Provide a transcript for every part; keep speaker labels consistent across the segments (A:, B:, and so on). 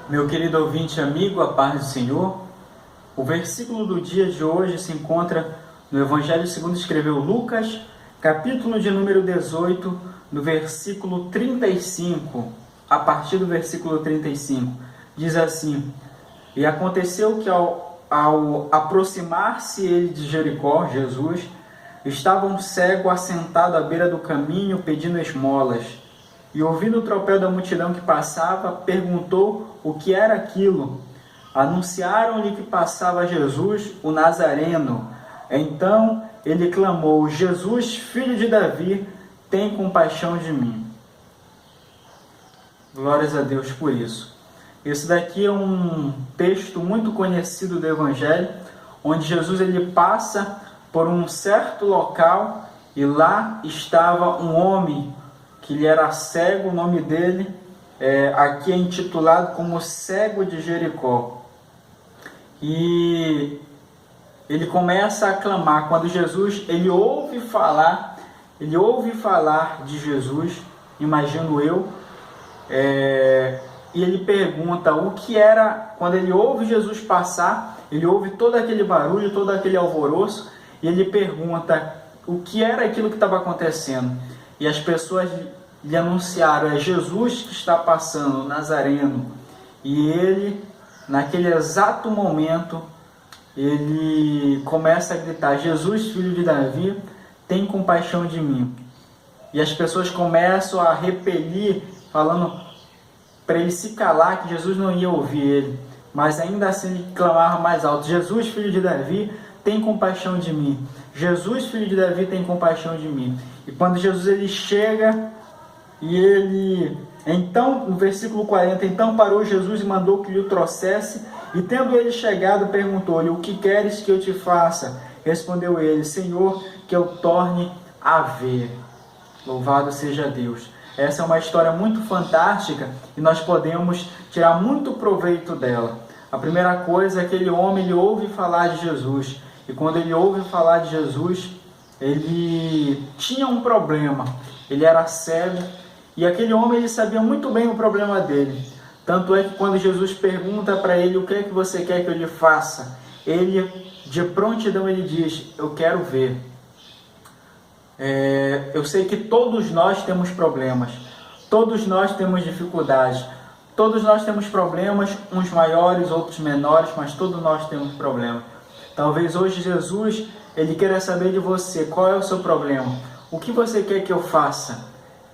A: Meu querido ouvinte amigo, a paz do Senhor. O versículo do dia de hoje se encontra no Evangelho segundo escreveu Lucas, capítulo de número 18, no versículo 35, a partir do versículo 35. Diz assim: E aconteceu que ao aproximar-se ele de Jericó, Jesus, estava um cego assentado à beira do caminho pedindo esmolas. E ouvindo o tropel da multidão que passava, perguntou o que era aquilo. Anunciaram-lhe que passava Jesus, o Nazareno. Então ele clamou: Jesus, filho de Davi, tem compaixão de mim. Glórias a Deus por isso. Esse daqui é um texto muito conhecido do Evangelho, onde Jesus ele passa por um certo local e lá estava um homem que ele era cego. O nome dele aqui é intitulado como Cego de Jericó. E ele começa a clamar. Quando Jesus ele ouve falar de Jesus, imagino eu, e ele pergunta o que era. Quando ele ouve Jesus passar, ele ouve todo aquele barulho, todo aquele alvoroço, e ele pergunta o que era aquilo que estava acontecendo. E as pessoas lhe anunciaram: é Jesus que está passando, o Nazareno. E ele, naquele exato momento, ele começa a gritar: Jesus, filho de Davi, tem compaixão de mim. E as pessoas começam a repelir, falando para ele se calar, que Jesus não ia ouvir ele. Mas ainda assim ele clamava mais alto: Jesus, filho de Davi, tem compaixão de mim. Jesus, filho de Davi, tem compaixão de mim. E quando Jesus ele chega, e ele, então, no versículo 40, então parou Jesus e mandou que lhe o trouxesse, e tendo ele chegado, perguntou-lhe: o que queres que eu te faça? Respondeu ele: Senhor, que eu torne a ver. Louvado seja Deus. Essa é uma história muito fantástica e nós podemos tirar muito proveito dela. A primeira coisa é que aquele homem ele ouve falar de Jesus, e quando ele ouve falar de Jesus, ele tinha um problema. Ele era cego, e aquele homem ele sabia muito bem o problema dele. Tanto é que quando Jesus pergunta para ele: o que é que você quer que eu lhe faça? Ele, de prontidão, ele diz: eu quero ver. Eu sei que todos nós temos problemas, todos nós temos dificuldades, todos nós temos problemas, uns maiores, outros menores, mas todos nós temos problemas. Talvez hoje Jesus ele queira saber de você: qual é o seu problema? O que você quer que eu faça?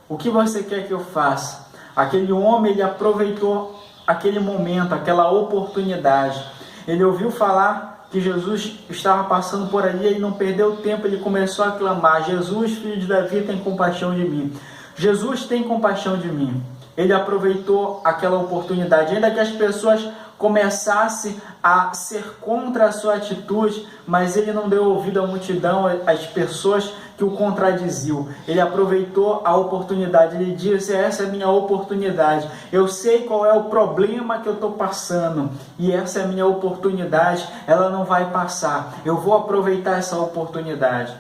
A: O que você quer que eu faça? Aquele homem ele aproveitou aquele momento, aquela oportunidade. Ele ouviu falar que Jesus estava passando por ali, ele não perdeu tempo, ele começou a clamar: Jesus, filho de Davi, tem compaixão de mim. Jesus tem compaixão de mim. Ele aproveitou aquela oportunidade, ainda que as pessoas começassem a ser contra a sua atitude, mas ele não deu ouvido à multidão, às pessoas que o contradiziam. Ele aproveitou a oportunidade, ele disse: essa é a minha oportunidade, eu sei qual é o problema que eu estou passando, e essa é a minha oportunidade, ela não vai passar, eu vou aproveitar essa oportunidade.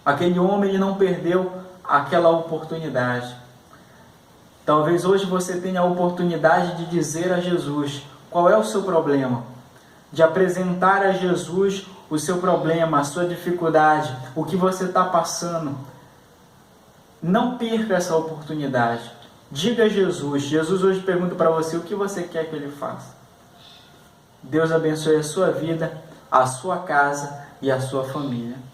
A: Aquele homem ele não perdeu aquela oportunidade. Talvez hoje você tenha a oportunidade de dizer a Jesus qual é o seu problema, de apresentar a Jesus o seu problema, a sua dificuldade, o que você está passando. Não perca essa oportunidade. Diga a Jesus. Jesus hoje pergunta para você: o que você quer que ele faça? Deus abençoe a sua vida, a sua casa e a sua família.